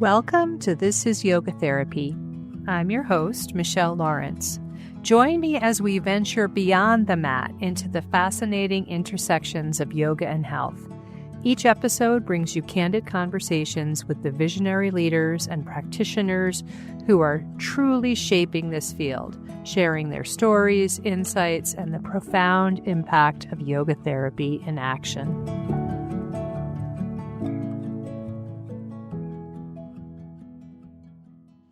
Welcome to This is Yoga Therapy. I'm your host, Michelle Lawrence. Join me as we venture beyond the mat into the fascinating intersections of yoga and health. Each episode brings you candid conversations with the visionary leaders and practitioners who are truly shaping this field, sharing their stories, insights, and the profound impact of yoga therapy in action.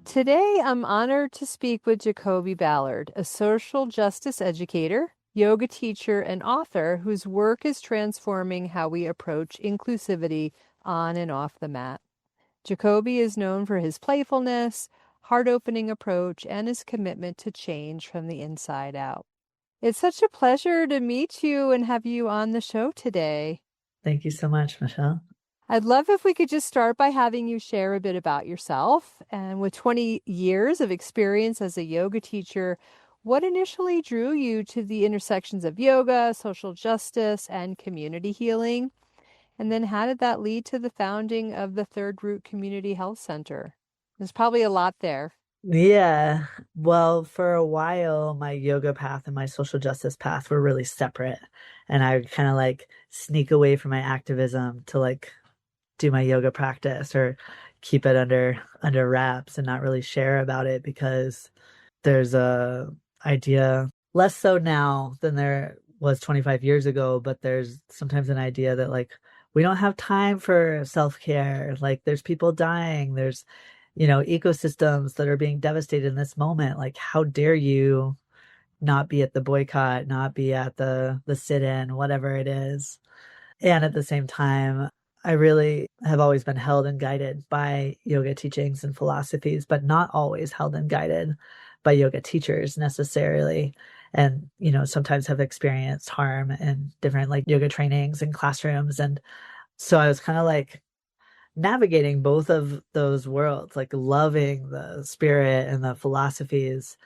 Today, I'm honored to speak with Jacobe Ballard, a social justice educator, yoga teacher, and author whose work is transforming how we approach inclusivity on and off the mat. Jacobe is known for his playfulness, heart-opening approach, and his commitment to change from the inside out. It's such a pleasure to meet you and have you on the show today. Thank you so much, Michelle. I'd love if we could just start by having you share a bit about yourself. And with 20 years of experience as a yoga teacher, what initially drew you to the intersections of yoga, social justice, and community healing? And then how did that lead to the founding of the Third Root Community Health Center? There's probably a lot there. Yeah. Well, for a while, my yoga path and my social justice path were really separate. And I would kind of sneak away from my activism to do my yoga practice or keep it under wraps and not really share about it, because there's a idea, less so now than there was 25 years ago, but there's sometimes an idea that we don't have time for self-care. There's people dying, there's ecosystems that are being devastated in this moment. How dare you not be at the boycott, not be at the sit-in, whatever it is. And at the same time, I really have always been held and guided by yoga teachings and philosophies, but not always held and guided by yoga teachers necessarily. And, sometimes have experienced harm in different yoga trainings and classrooms. And so I was kind of navigating both of those worlds, loving the spirit and the philosophies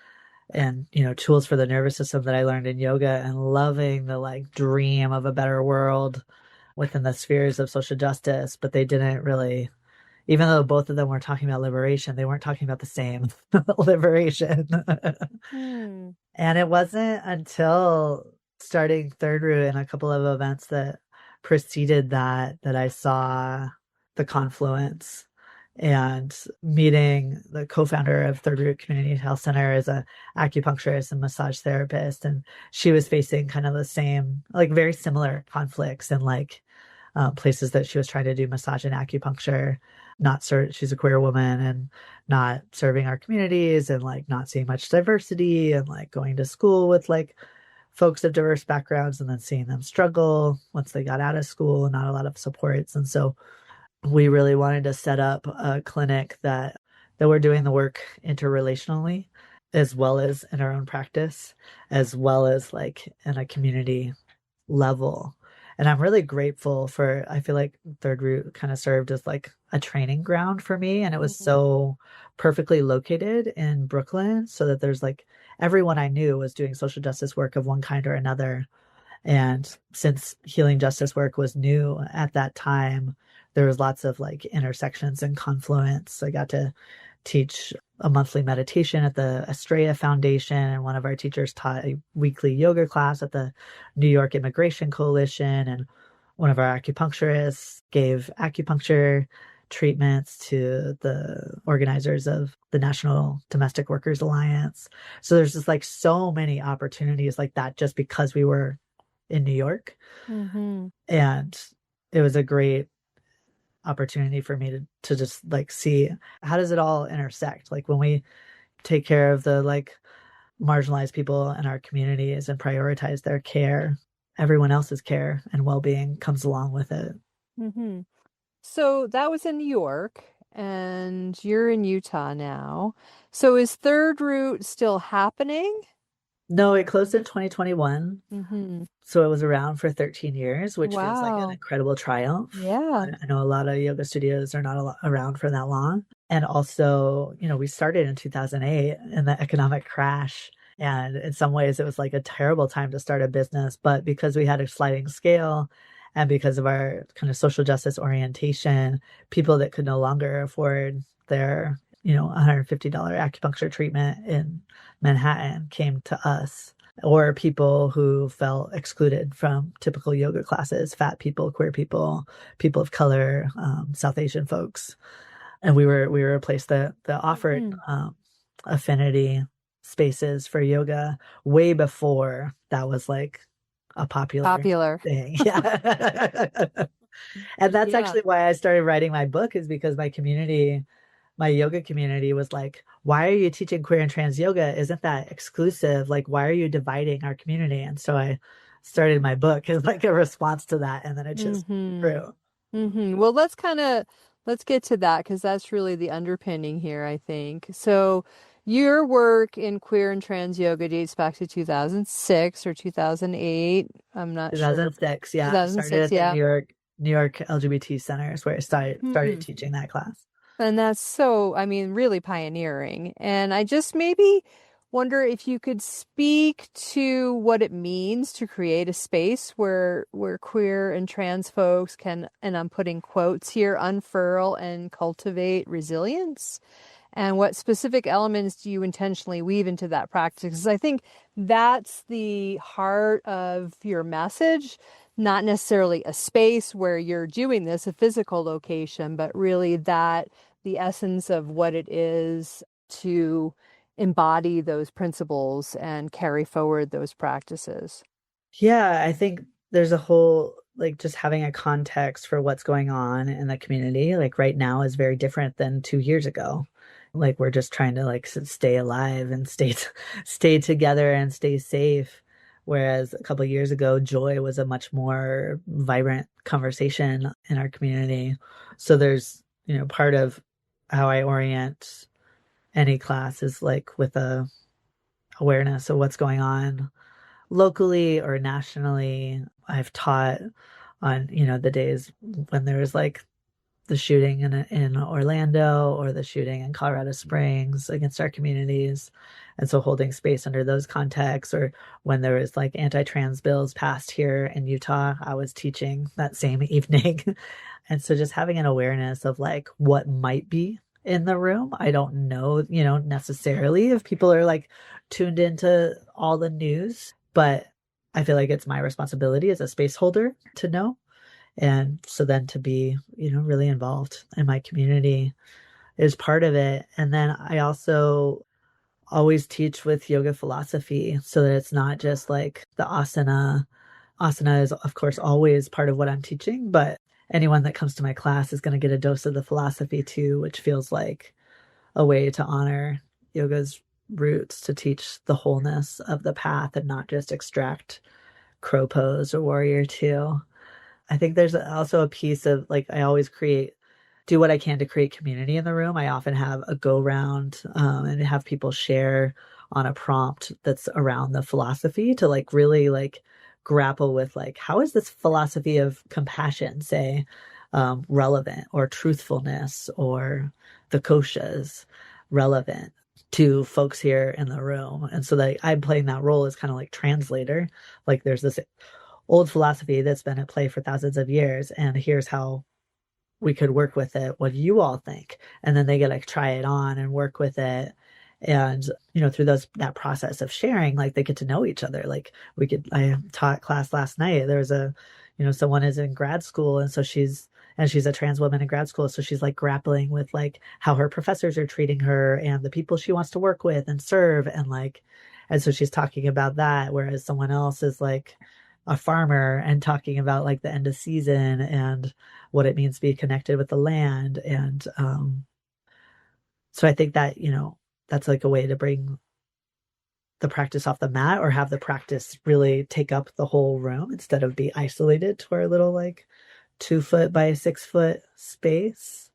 and, tools for the nervous system that I learned in yoga, and loving the dream of a better world within the spheres of social justice. But they didn't really, even though both of them were talking about liberation, they weren't talking about the same liberation. And it wasn't until starting Third Root and a couple of events that preceded that I saw the confluence. And meeting the co-founder of Third Root Community Health Center as a acupuncturist and massage therapist, and she was facing kind of the same, very similar conflicts and places that she was trying to do massage and acupuncture. She's a queer woman and not serving our communities, and not seeing much diversity, and going to school with folks of diverse backgrounds, and then seeing them struggle once they got out of school and not a lot of supports. And so we really wanted to set up a clinic that we're doing the work interrelationally, as well as in our own practice, as well as in a community level. And I'm really grateful for, I feel like Third Root kind of served as a training ground for me. And it was so perfectly located in Brooklyn, so that there's everyone I knew was doing social justice work of one kind or another. And since healing justice work was new at that time, there was lots of intersections and confluence. I got to teach a monthly meditation at the Estrella Foundation, and one of our teachers taught a weekly yoga class at the New York Immigration Coalition, and one of our acupuncturists gave acupuncture treatments to the organizers of the National Domestic Workers Alliance. So there's just so many opportunities like that, just because we were in New York. And it was a great opportunity for me to just see, how does it all intersect? When we take care of the marginalized people in our communities and prioritize their care, everyone else's care and well-being comes along with it. So that was in New York, and you're in Utah now. So is Third Root still happening? No, it closed in 2021. So it was around for 13 years, which feels like an incredible triumph. Yeah. I know a lot of yoga studios are not around for that long. And also, we started in 2008 in the economic crash. And in some ways, it was a terrible time to start a business. But because we had a sliding scale, and because of our kind of social justice orientation, people that could no longer afford their, $150 acupuncture treatment in Manhattan came to us, or people who felt excluded from typical yoga classes, fat people, queer people, people of color, South Asian folks. And we were a place that offered affinity spaces for yoga way before that was like a popular thing. Yeah. And that's actually why I started writing my book, is because my yoga community was like, why are you teaching queer and trans yoga? Isn't that exclusive? Like, why are you dividing our community? And so I started my book as like a response to that. And then it just grew. Well, let's get to that, because that's really the underpinning here, I think. So your work in queer and trans yoga dates back to 2006 or 2008. I'm not 2006, sure. yeah. 2006, started at yeah. the New York LGBT centers where I started teaching that class. And that's so, I mean, really pioneering. And I just maybe wonder if you could speak to what it means to create a space where queer and trans folks can, and I'm putting quotes here, unfurl and cultivate resilience. And what specific elements do you intentionally weave into that practice? Because I think that's the heart of your message, not necessarily a space where you're doing this, a physical location, but really that the essence of what it is to embody those principles and carry forward those practices. Yeah, I think there's a whole, like, just having a context for what's going on in the community, like right now, is very different than 2 years ago. Like, we're just trying to like stay alive and stay together and stay safe. Whereas a couple of years ago, joy was a much more vibrant conversation in our community. So there's, part of how I orient any class is like with a awareness of what's going on locally or nationally. I've taught on, the days when there was like the shooting in Orlando or the shooting in Colorado Springs against our communities. And so holding space under those contexts, or when there was like anti-trans bills passed here in Utah, I was teaching that same evening. And so just having an awareness of like what might be in the room. I don't know, necessarily if people are like tuned into all the news, but I feel like it's my responsibility as a space holder to know. And so then to be, really involved in my community is part of it. And then I also always teach with yoga philosophy, so that it's not just like the asana. Asana is, of course, always part of what I'm teaching, but anyone that comes to my class is going to get a dose of the philosophy too, which feels like a way to honor yoga's roots, to teach the wholeness of the path and not just extract crow pose or warrior two. I think there's also a piece of like, I always do what I can to create community in the room. I often have a go round and have people share on a prompt that's around the philosophy, to like really like grapple with like, how is this philosophy of compassion, say, relevant, or truthfulness, or the koshas relevant to folks here in the room. And so that I'm playing that role as kind of like translator. Like, there's this old philosophy that's been at play for thousands of years, and here's how we could work with it. What do you all think? And then they get to like try it on and work with it. And, through that process of sharing, like they get to know each other. Like I taught class last night. There was someone is in grad school, and so she's a trans woman in grad school. So she's like grappling with like how her professors are treating her and the people she wants to work with and serve. And so she's talking about that. Whereas someone else is like a farmer and talking about like the end of season and what it means to be connected with the land. And so I think that, that's like a way to bring the practice off the mat, or have the practice really take up the whole room instead of be isolated to our little like 2 foot by 6 foot space.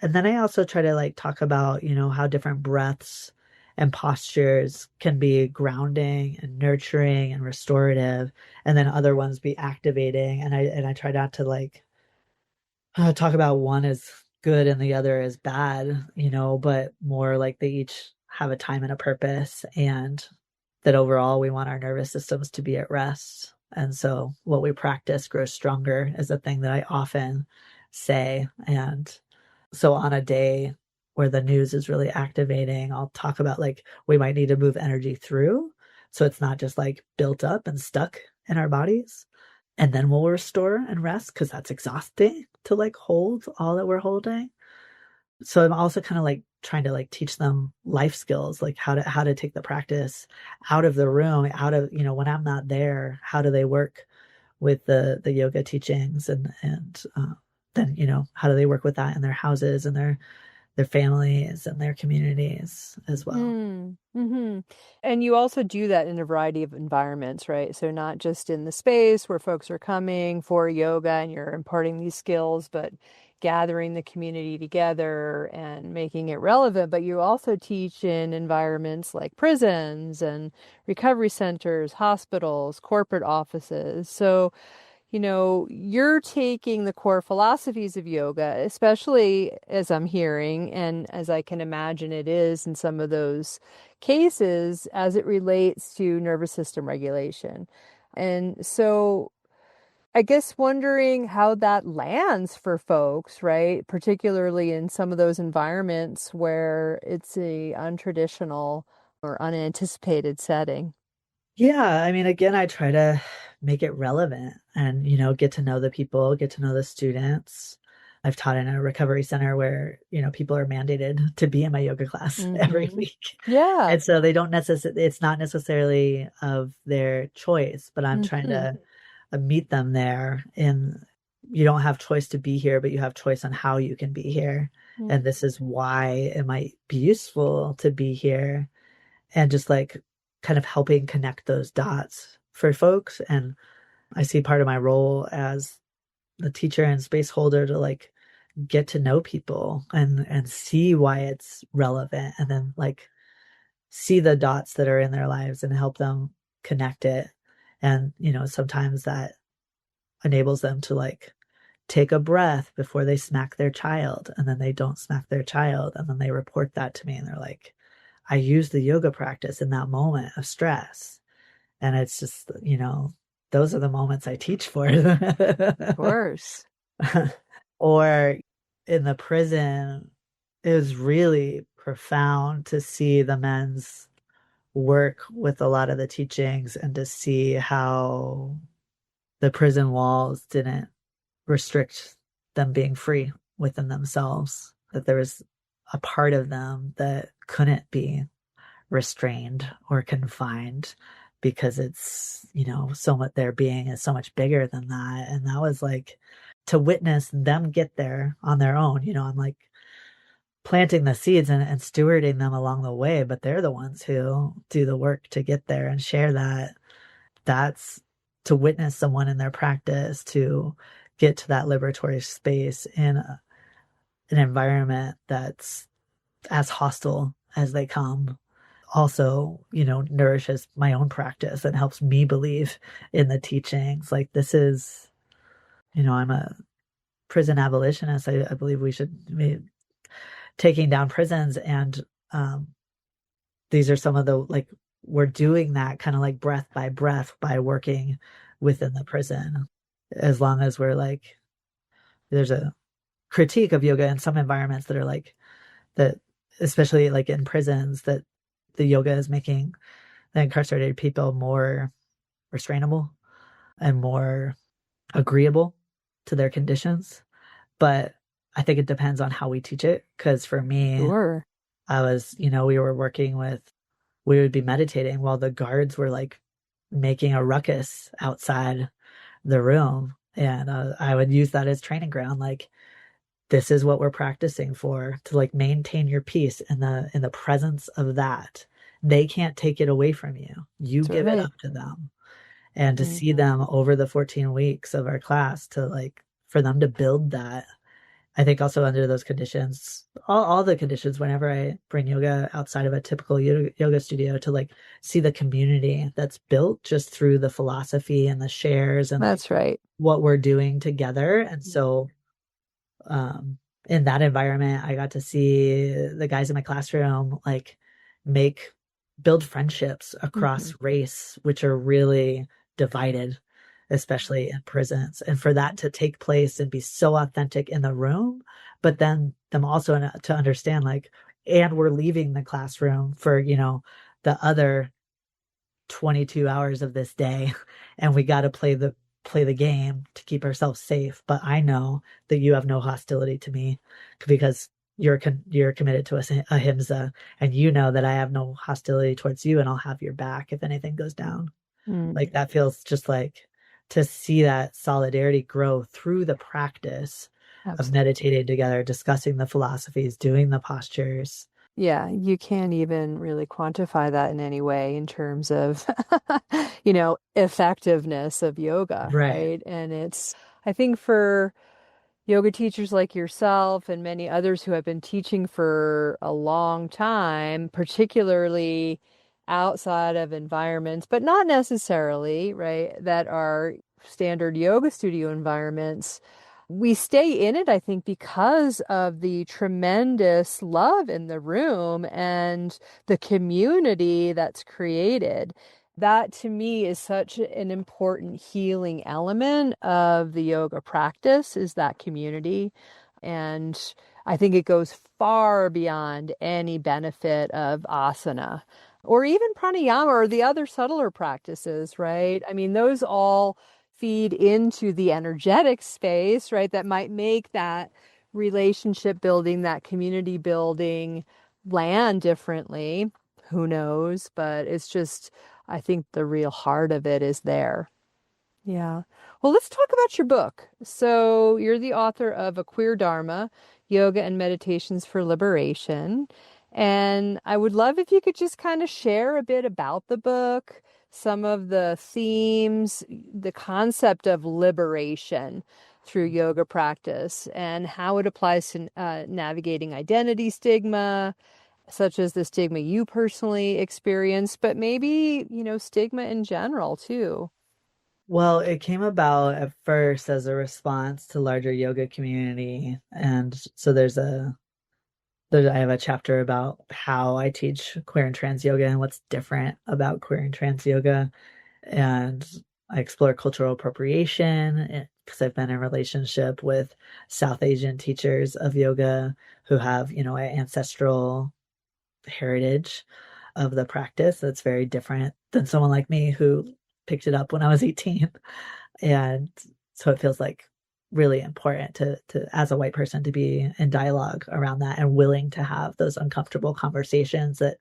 And then I also try to like talk about, how different breaths and postures can be grounding and nurturing and restorative, and then other ones be activating. And I try not to like talk about one as good and the other as bad, but more like they each have a time and a purpose, and that overall we want our nervous systems to be at rest. And so what we practice grows stronger is a thing that I often say. And so on a day where the news is really activating, I'll talk about like we might need to move energy through so it's not just like built up and stuck in our bodies. And then we'll restore and rest because that's exhausting to like hold all that we're holding. So I'm also kind of like trying to like teach them life skills, like how to take the practice out of the room, out of, when I'm not there, how do they work with the yoga teachings and then, how do they work with that in their houses and their families and their communities as well. Mm-hmm. And you also do that in a variety of environments, right? So not just in the space where folks are coming for yoga and you're imparting these skills, but gathering the community together and making it relevant. But you also teach in environments like prisons and recovery centers, hospitals, corporate offices. So you're taking the core philosophies of yoga, especially as I'm hearing, and as I can imagine it is in some of those cases, as it relates to nervous system regulation. And so I guess wondering how that lands for folks, right? Particularly in some of those environments where it's a untraditional or unanticipated setting. Yeah, I mean, again, I try to make it relevant and, get to know the people, get to know the students. I've taught in a recovery center where, people are mandated to be in my yoga class every week. Yeah. And so they don't necessarily, it's not necessarily of their choice, but I'm trying to meet them there. And you don't have choice to be here, but you have choice on how you can be here. And this is why it might be useful to be here. And just like kind of helping connect those dots for folks. And I see part of my role as the teacher and space holder to like get to know people and see why it's relevant and then like see the dots that are in their lives and help them connect it. And, sometimes that enables them to like take a breath before they smack their child, and then they don't smack their child. And then they report that to me and they're like, I use the yoga practice in that moment of stress. And it's just, those are the moments I teach for. Of course. Or in the prison, it was really profound to see the men's work with a lot of the teachings and to see how the prison walls didn't restrict them being free within themselves, that there was a part of them that couldn't be restrained or confined because it's, so much, their being is so much bigger than that. And that was like to witness them get there on their own. I'm like planting the seeds and stewarding them along the way, but they're the ones who do the work to get there and share that. That's to witness someone in their practice to get to that liberatory space in an environment that's as hostile as they come. Also, nourishes my own practice and helps me believe in the teachings. Like this is, I'm a prison abolitionist. I believe we should be taking down prisons. And these are some of the, like, we're doing that kind of like breath by working within the prison. As long as we're like, there's a critique of yoga in some environments that are like that, especially like in prisons, that the yoga is making the incarcerated people more restrainable and more agreeable to their conditions. But I think it depends on how we teach it. Because for me, Sure. I was, we would be meditating while the guards were like making a ruckus outside the room. And I would use that as training ground. Like, this is what we're practicing for, to like maintain your peace in the presence of that. They can't take it away from you. You That's give right. it up to them. And to see them over the 14 weeks of our class, to like, for them to build that. I think also under those conditions, all the conditions, whenever I bring yoga outside of a typical yoga studio, to like see the community that's built just through the philosophy and the shares and That's right. what we're doing together. And so in that environment, I got to see the guys in my classroom like build friendships across race, which are really divided, especially in prisons. And for that to take place and be so authentic in the room, but then them also to understand like, and we're leaving the classroom for, the other 22 hours of this day and we got to play the game to keep ourselves safe. But I know that you have no hostility to me because you're committed to ahimsa, and you know that I have no hostility towards you, and I'll have your back if anything goes down. Like that feels just like to see that solidarity grow through the practice of Absolutely. meditating together, discussing the philosophies, doing the postures. Yeah, you can't even really quantify that in any way in terms of, effectiveness of yoga, Right. right? And I think for yoga teachers like yourself and many others who have been teaching for a long time, particularly outside of environments, but not necessarily, right, that are standard yoga studio environments. We stay in it, I think, because of the tremendous love in the room and the community that's created. That to me is such an important healing element of the yoga practice is that community. And I think it goes far beyond any benefit of asana or even pranayama or the other subtler practices, right? I mean, those all feed into the energetic space, right? That might make that relationship building, that community building land differently. Who knows? But it's just, I think the real heart of it is there. Yeah. Well, let's talk about your book. So, you're the author of A Queer Dharma, Yoga and Meditations for Liberation. And I would love if you could just kind of share a bit about the book, some of the themes, the concept of liberation through yoga practice, and how it applies to navigating identity stigma, such as the stigma you personally experienced, but maybe, stigma in general too. Well, it came about at first as a response to larger yoga community. And so I have a chapter about how I teach queer and trans yoga and what's different about queer and trans yoga. And I explore cultural appropriation because I've been in relationship with South Asian teachers of yoga who have, an ancestral heritage of the practice that's very different than someone like me who picked it up when I was 18. And so it feels like really important to as a white person to be in dialogue around that and willing to have those uncomfortable conversations that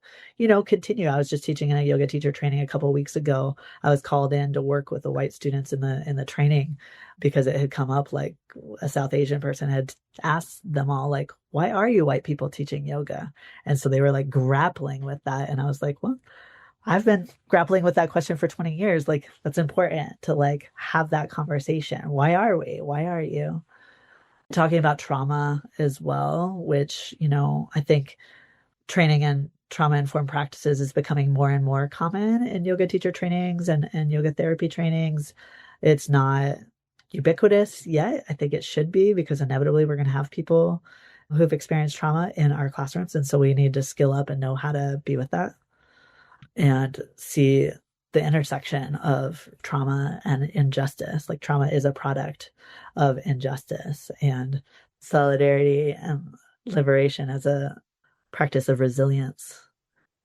continue. I was just teaching in a yoga teacher training a couple of weeks ago. I was called in to work with the white students in the training because it had come up like a South Asian person had asked them all like, why are you white people teaching yoga? And so they were like grappling with that, and I was like, well, I've been grappling with that question for 20 years. Like, that's important to like have that conversation. Why are we? Why are you? Talking about trauma as well, which, I think training in trauma informed practices is becoming more and more common in yoga teacher trainings and yoga therapy trainings. It's not ubiquitous yet. I think it should be because inevitably we're going to have people who've experienced trauma in our classrooms. And so we need to skill up and know how to be with that and see the intersection of trauma and injustice. Like trauma is a product of injustice, and solidarity and liberation as a practice of resilience.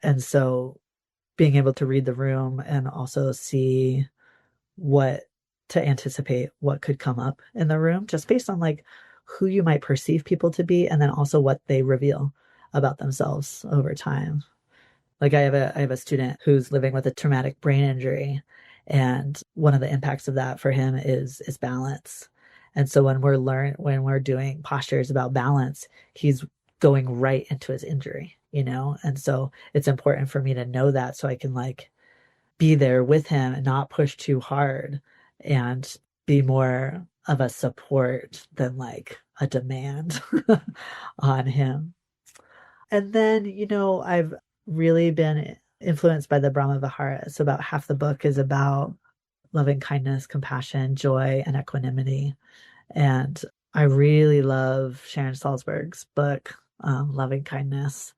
And so being able to read the room and also see what to anticipate what could come up in the room just based on like who you might perceive people to be and then also what they reveal about themselves over time. Like I have a student who's living with a traumatic brain injury, and one of the impacts of that for him is balance. And so when we're doing postures about balance, he's going right into his injury, And so it's important for me to know that so I can like be there with him and not push too hard and be more of a support than like a demand on him. And then, I've really been influenced by the Brahma Viharas. So about half the book is about loving kindness, compassion, joy, and equanimity. And I really love Sharon Salzberg's book, Loving Kindness.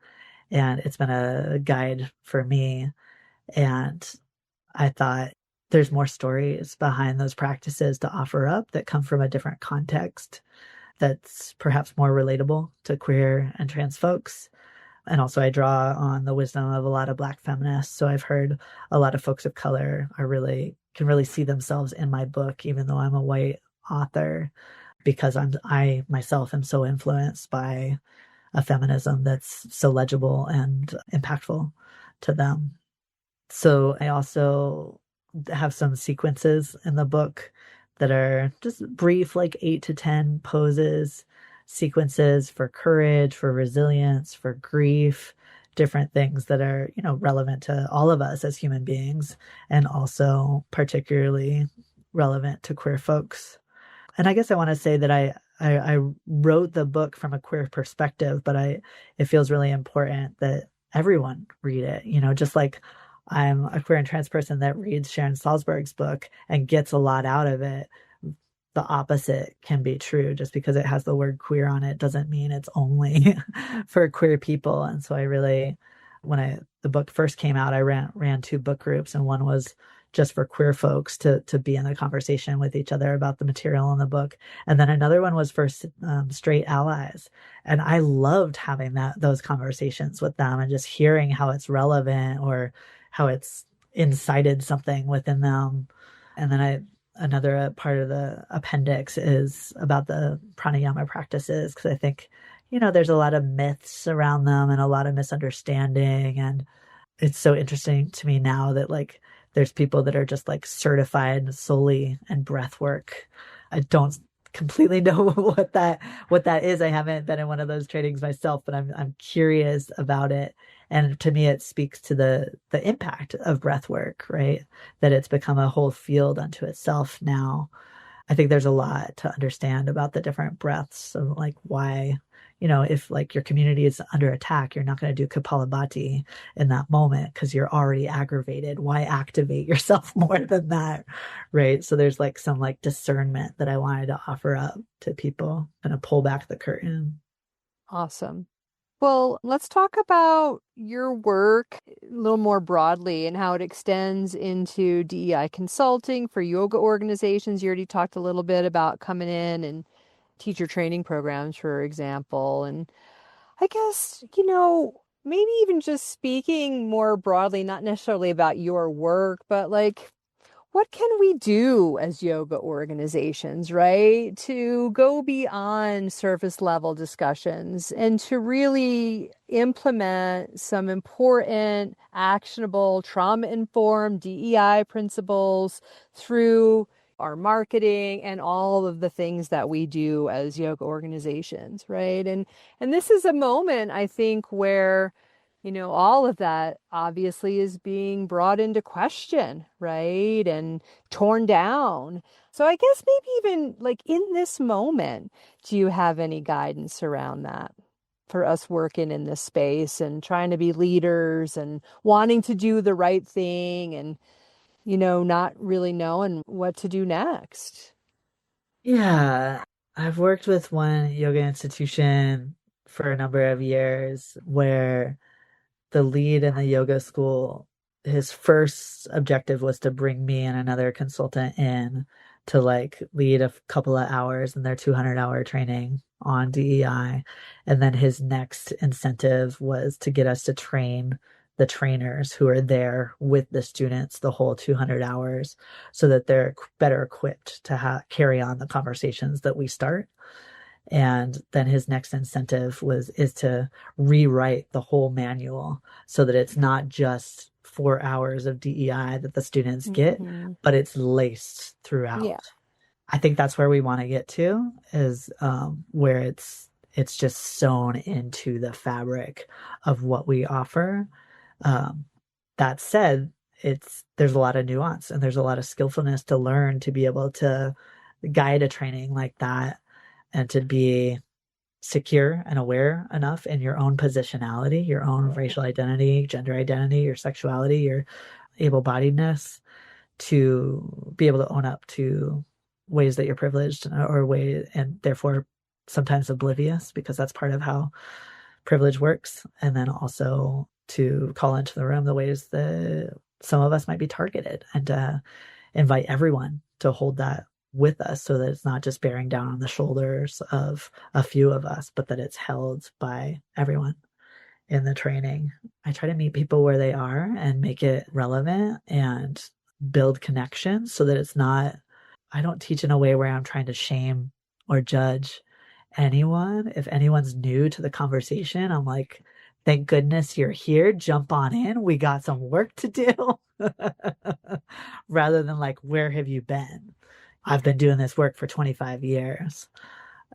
And it's been a guide for me. And I thought there's more stories behind those practices to offer up that come from a different context that's perhaps more relatable to queer and trans folks. And also I draw on the wisdom of a lot of Black feminists. So I've heard a lot of folks of color can really see themselves in my book, even though I'm a white author, because I myself am so influenced by a feminism that's so legible and impactful to them. So I also have some sequences in the book that are just brief, like 8 to 10 poses, sequences for courage, for resilience, for grief, different things that are, relevant to all of us as human beings, and also particularly relevant to queer folks. And I guess I want to say that I wrote the book from a queer perspective, but it feels really important that everyone read it. Just like I'm a queer and trans person that reads Sharon Salzberg's book and gets a lot out of it. The opposite can be true. Just because it has the word queer on it doesn't mean it's only for queer people. And so when the book first came out, I ran 2 book groups, and one was just for queer folks to be in the conversation with each other about the material in the book. And then another one was for straight allies. And I loved having those conversations with them and just hearing how it's relevant or how it's incited something within them. And then another part of the appendix is about the pranayama practices, because I think, there's a lot of myths around them and a lot of misunderstanding. And it's so interesting to me now that there's people that are just certified solely in breath work. I don't completely know what that is. I haven't been in one of those trainings myself, but I'm curious about it. And to me, it speaks to the impact of breath work, right? That it's become a whole field unto itself now. I think there's a lot to understand about the different breaths of why, if your community is under attack, you're not going to do Kapalabhati in that moment because you're already aggravated. Why activate yourself more than that? Right. So there's some discernment that I wanted to offer up to people, kind of pull back the curtain. Awesome. Well, let's talk about your work a little more broadly and how it extends into DEI consulting for yoga organizations. You already talked a little bit about coming in and teacher training programs, for example. And I guess, maybe even just speaking more broadly, not necessarily about your work, but what can we do as yoga organizations, right, to go beyond surface level discussions and to really implement some important, actionable, trauma-informed DEI principles through our marketing and all of the things that we do as yoga organizations, right? And this is a moment, I think, where all of that obviously is being brought into question, right? And torn down. So I guess maybe even in this moment, do you have any guidance around that for us working in this space and trying to be leaders and wanting to do the right thing and, not really knowing what to do next? Yeah, I've worked with one yoga institution for a number of years where the lead in the yoga school, his first objective was to bring me and another consultant in to lead a couple of hours in their 200-hour training on DEI. And then his next incentive was to get us to train the trainers who are there with the students the whole 200 hours so that they're better equipped to carry on the conversations that we start. And then his next incentive is to rewrite the whole manual so that it's not just 4 hours of DEI that the students get, but it's laced throughout. Yeah. I think that's where we want to get to, is where it's just sewn into the fabric of what we offer. That said, there's a lot of nuance and there's a lot of skillfulness to learn to be able to guide a training like that, and to be secure and aware enough in your own positionality, your own racial identity, gender identity, your sexuality, your able-bodiedness, to be able to own up to ways that you're privileged and therefore sometimes oblivious, because that's part of how privilege works. And then also to call into the room the ways that some of us might be targeted, and to invite everyone to hold that with us, so that it's not just bearing down on the shoulders of a few of us, but that it's held by everyone in the training. I try to meet people where they are and make it relevant and build connections so that it's not, I don't teach in a way where I'm trying to shame or judge anyone. If anyone's new to the conversation, I'm like, thank goodness you're here. Jump on in. We got some work to do. Rather than like, where have you been? I've been doing this work for 25 years.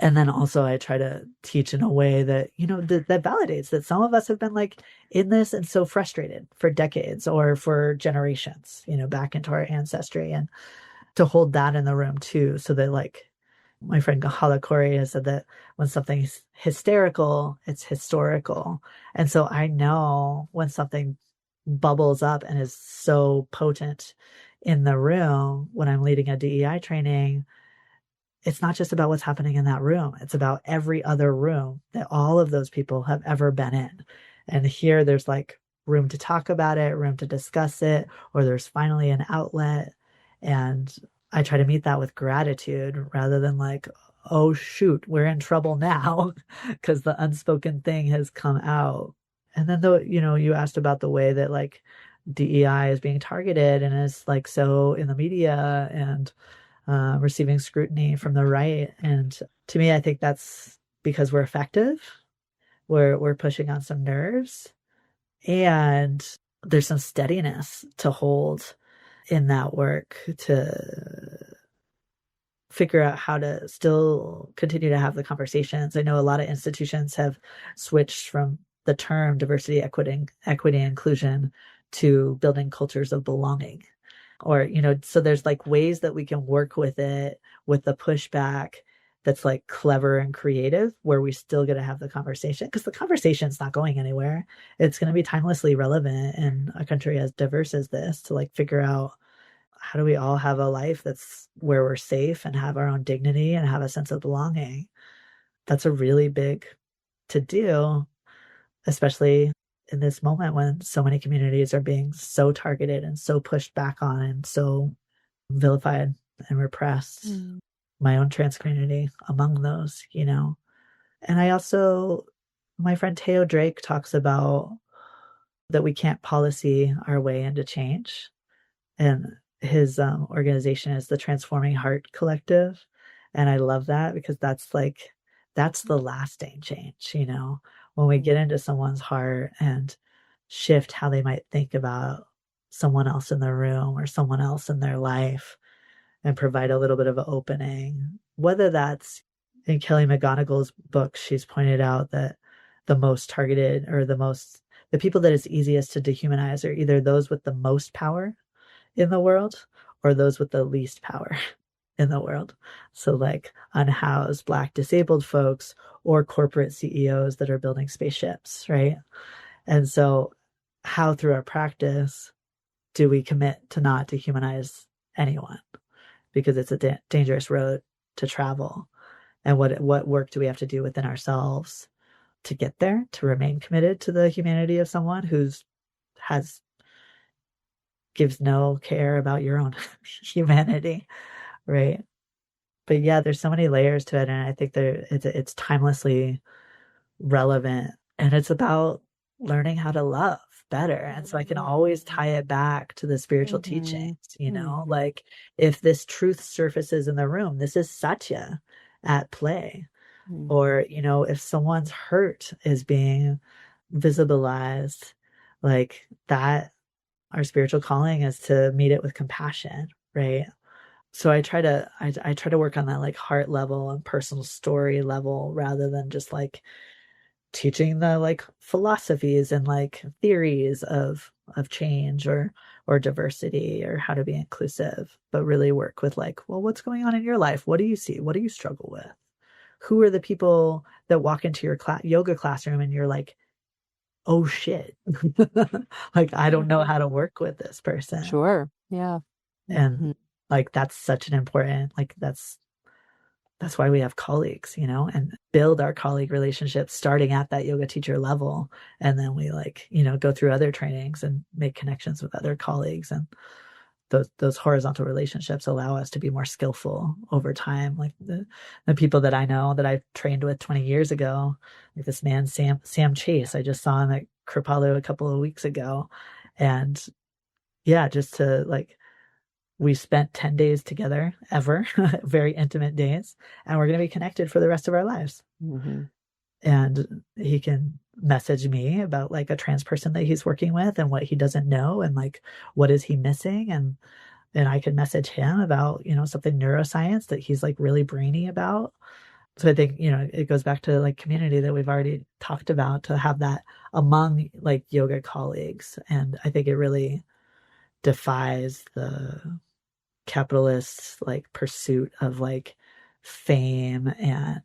And then also I try to teach in a way that, that validates that some of us have been like in this and so frustrated for decades or for generations, back into our ancestry, and to hold that in the room too. So that, like, my friend Hala Corey has said that when something's hysterical, it's historical. And so I know when something bubbles up and is so potent in the room, when I'm leading a DEI training, it's not just about what's happening in that room. It's about every other room that all of those people have ever been in. And here there's like room to talk about it, room to discuss it, or there's finally an outlet. And I try to meet that with gratitude rather than like, oh, shoot, we're in trouble now because the unspoken thing has come out. And then, though, you asked about the way that like DEI is being targeted and is like so in the media and receiving scrutiny from the right. And to me, I think that's because we're effective. We're pushing on some nerves, and there's some steadiness to hold in that work to figure out how to still continue to have the conversations. I know a lot of institutions have switched from the term diversity, equity, inclusion to building cultures of belonging. Or, so there's like ways that we can work with it, with the pushback that's like clever and creative, where we still get to have the conversation, because the conversation's not going anywhere. It's going to be timelessly relevant in a country as diverse as this, to like figure out, how do we all have a life that's where we're safe and have our own dignity and have a sense of belonging? That's a really big to do, especially in this moment when so many communities are being so targeted and so pushed back on and so vilified and repressed. My own trans community among those, And I also, my friend Teo Drake talks about that we can't policy our way into change. And his organization is the Transforming Heart Collective. And I love that, because that's the lasting change, when we get into someone's heart and shift how they might think about someone else in the room or someone else in their life, and provide a little bit of an opening. Whether that's in Kelly McGonigal's book, she's pointed out that the most targeted, or the people that it's easiest to dehumanize are either those with the most power in the world or those with the least power in the world. So like unhoused Black disabled folks or corporate CEOs that are building spaceships, right? And so how through our practice do we commit to not dehumanize anyone? Because it's a dangerous road to travel. And what work do we have to do within ourselves to get there, to remain committed to the humanity of someone gives no care about your own humanity, right? But yeah, there's so many layers to it, and I think it's timelessly relevant, and it's about learning how to love better. And so I can always tie it back to the spiritual teachings, like if this truth surfaces in the room, this is satya at play. Or, if someone's hurt is being visibilized, like that, our spiritual calling is to meet it with compassion, right? So I try to work on that like heart level and personal story level, rather than just like teaching the like philosophies and like theories of change or diversity or how to be inclusive, but really work with like, well, what's going on in your life? What do you see? What do you struggle with? Who are the people that walk into your yoga classroom and you're like, oh shit, like I don't know how to work with this person. Sure. Yeah. And like that's such an important, like that's why we have colleagues, and build our colleague relationships starting at that yoga teacher level. And then we like, go through other trainings and make connections with other colleagues. And those horizontal relationships allow us to be more skillful over time. Like the people that I know that I've trained with 20 years ago, like this man, Sam Chase, I just saw him at Kripalu a couple of weeks ago. And yeah, just to like, we spent 10 days together ever, very intimate days, and we're going to be connected for the rest of our lives. Mm-hmm. And he can message me about like a trans person that he's working with and what he doesn't know and like what is he missing, and I can message him about, you know, something neuroscience that he's like really brainy about. So I think, you know, it goes back to like community that we've already talked about, to have that among like yoga colleagues. And I think it really defies the capitalist like pursuit of like fame and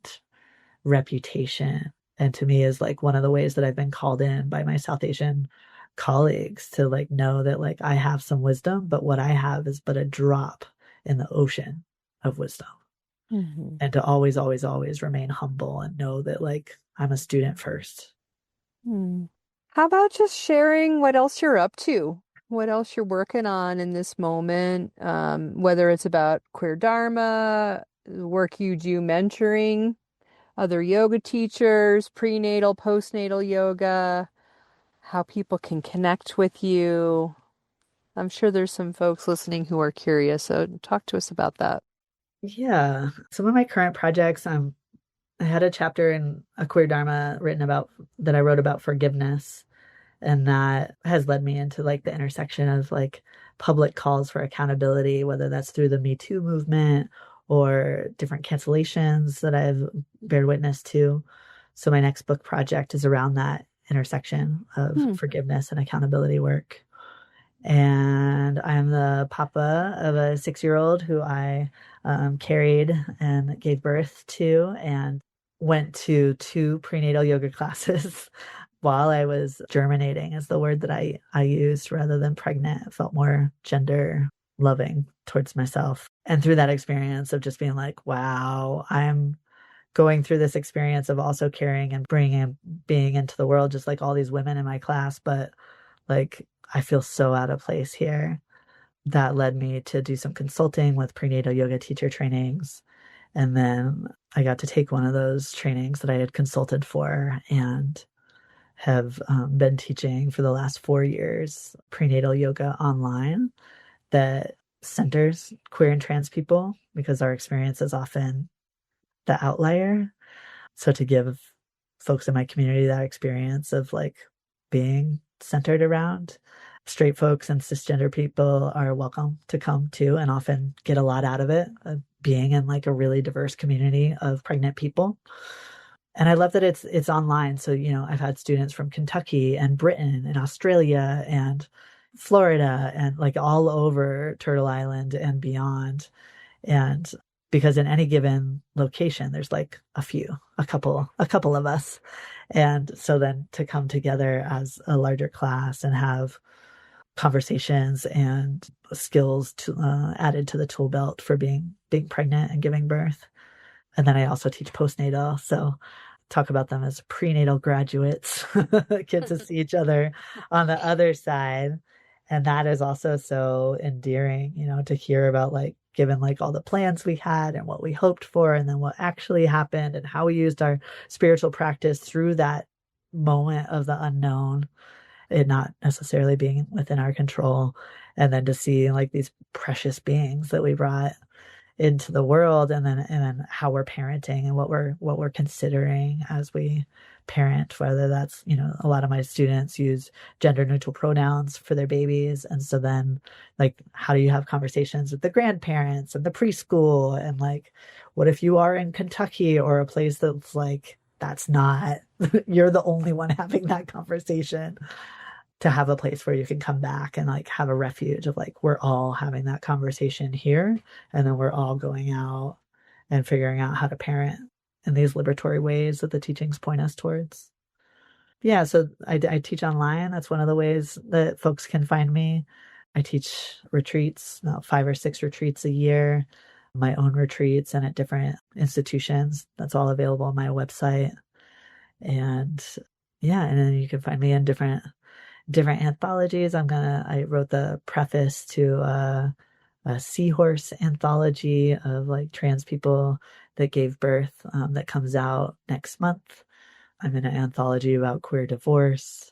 reputation. And to me is like one of the ways that I've been called in by my South Asian colleagues to like know that like I have some wisdom, but what I have is but a drop in the ocean of wisdom. Mm-hmm. And to always, always, always remain humble and know that like I'm a student first. Mm. How about just sharing what else you're up to? What else you're working on in this moment? Whether it's about Queer Dharma, the work you do mentoring other yoga teachers, prenatal, postnatal yoga, how people can connect with you. I'm sure there's some folks listening who are curious, so talk to us about that. Yeah. Some of my current projects, I had a chapter in a Queer Dharma written about that I wrote about forgiveness. And that has led me into like the intersection of like public calls for accountability, whether that's through the Me Too movement or different cancellations that I've bared witness to. So my next book project is around that intersection of forgiveness and accountability work. And I'm the papa of a 6-year-old who I carried and gave birth to, and went to 2 prenatal yoga classes while I was germinating, is the word that I used rather than pregnant. It felt more gender loving towards myself. And through that experience of just being like, wow, I'm going through this experience of also carrying and bringing and being into the world, just like all these women in my class, but like, I feel so out of place here. That led me to do some consulting with prenatal yoga teacher trainings. And then I got to take one of those trainings that I had consulted for, and have been teaching for the last 4 years prenatal yoga online that centers queer and trans people, because our experience is often the outlier. So to give folks in my community that experience of like being centered around straight folks and cisgender people are welcome to come too, and often get a lot out of it, being in like a really diverse community of pregnant people. And I love that it's online. So, you know, I've had students from Kentucky and Britain and Australia and Florida and like all over Turtle Island and beyond. And because in any given location, there's like a couple of us. And so then to come together as a larger class and have conversations and skills added to the tool belt for being pregnant and giving birth. And then I also teach postnatal. So talk about them as prenatal graduates, get to see each other on the other side. And that is also so endearing, you know, to hear about like, given like all the plans we had and what we hoped for, and then what actually happened and how we used our spiritual practice through that moment of the unknown, it not necessarily being within our control. And then to see like these precious beings that we brought into the world, and then how we're parenting and what we're considering as we parent, whether that's, you know, a lot of my students use gender neutral pronouns for their babies. And so then like, how do you have conversations with the grandparents and the preschool? And like, what if you are in Kentucky or a place that's like, that's not, you're the only one having that conversation, to have a place where you can come back and like have a refuge of like, we're all having that conversation here. And then we're all going out and figuring out how to parent in these liberatory ways that the teachings point us towards. Yeah. So I teach online. That's one of the ways that folks can find me. I teach retreats, about 5 or 6 retreats a year, my own retreats, and at different institutions. That's all available on my website. And yeah, and then you can find me in different different anthologies. I wrote the preface to a seahorse anthology of like trans people that gave birth that comes out next month. I'm in an anthology about queer divorce.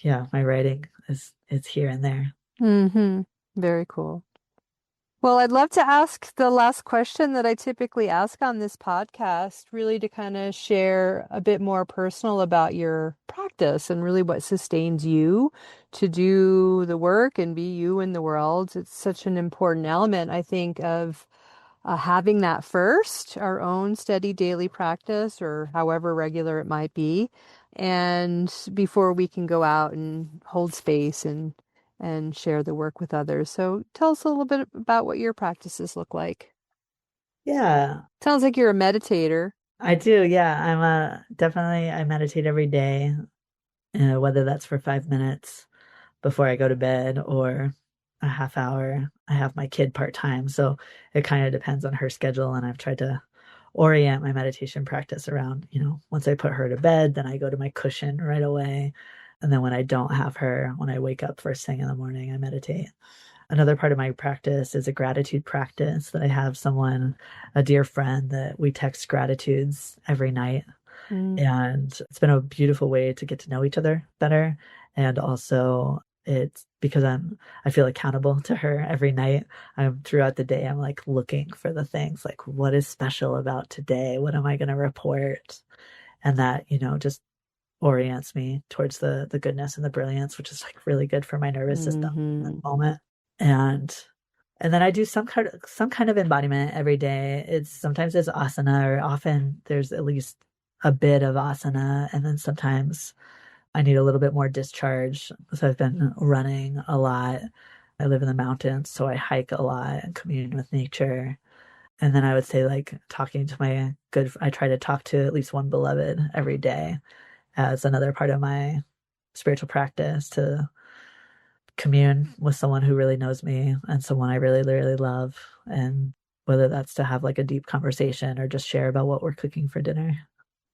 Yeah, my writing is here and there. Mm-hmm. Very cool. Well, I'd love to ask the last question that I typically ask on this podcast, really to kind of share a bit more personal about your practice and really what sustains you to do the work and be you in the world. It's such an important element, I think, of having that first, our own steady daily practice or however regular it might be, and before we can go out and hold space and share the work with others. So tell us a little bit about what your practices look like. Yeah, Sounds like you're a meditator. I do. Yeah, definitely I meditate every day, whether that's for 5 minutes before I go to bed or a half hour. I have my kid part-time, so it kind of depends on her schedule, and I've tried to orient my meditation practice around, once I put her to bed, then I go to my cushion right away. And then when I don't have her, when I wake up first thing in the morning, I meditate. Another part of my practice is a gratitude practice that I have someone, a dear friend, that we text gratitudes every night. Mm. And it's been a beautiful way to get to know each other better. And also it's because I feel accountable to her every night. Throughout the day, I'm like looking for the things like, what is special about today? What am I going to report? And that, just orients me towards the goodness and the brilliance, which is like really good for my nervous system in that moment. And then I do some kind of embodiment every day. Sometimes it's asana, or often there's at least a bit of asana, and then sometimes I need a little bit more discharge. So I've been running a lot. I live in the mountains, so I hike a lot and commune with nature. And then I would say like I try to talk to at least one beloved every day as another part of my spiritual practice, to commune with someone who really knows me and someone I really, really love. And whether that's to have like a deep conversation or just share about what we're cooking for dinner.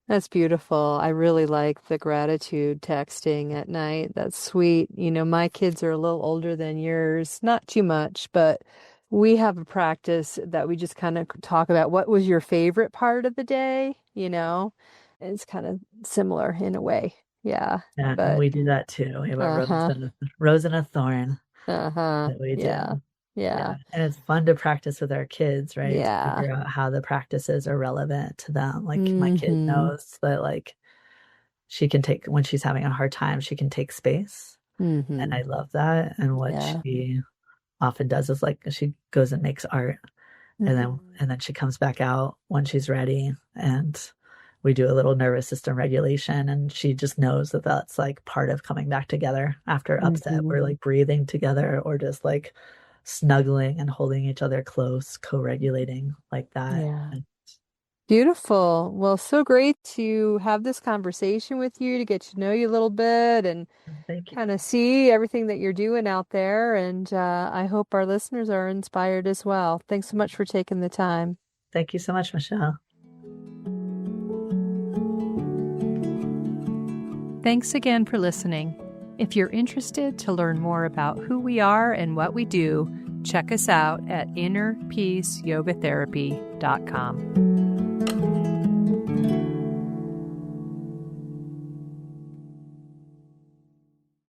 That's beautiful. I really like the gratitude texting at night. That's sweet. My kids are a little older than yours, not too much, but we have a practice that we just kind of talk about what was your favorite part of the day, It's kind of similar in a way. Yeah. Yeah, But we do that too. We have a uh-huh. rose and a thorn Uh-huh. that we Yeah. do. Yeah. Yeah. And it's fun to practice with our kids, right? To Yeah. figure out how the practices are relevant to them. Like my kid Mm-hmm. knows that like she can take, when she's having a hard time, she can take space. And Mm-hmm. I love that. And what Yeah. she often does is like she goes and makes art, and then Mm-hmm. she comes back out when she's ready, and we do a little nervous system regulation, and she just knows that that's like part of coming back together after upset. We're Mm-hmm. like breathing together or just like snuggling and holding each other close, co-regulating like that. Yeah. Beautiful. Well, so great to have this conversation with you, to get to know you a little bit and Thank you. kind of see everything that you're doing out there. And I hope our listeners are inspired as well. Thanks so much for taking the time. Thank you so much, Michelle. Thanks again for listening. If you're interested to learn more about who we are and what we do, check us out at innerpeaceyogatherapy.com.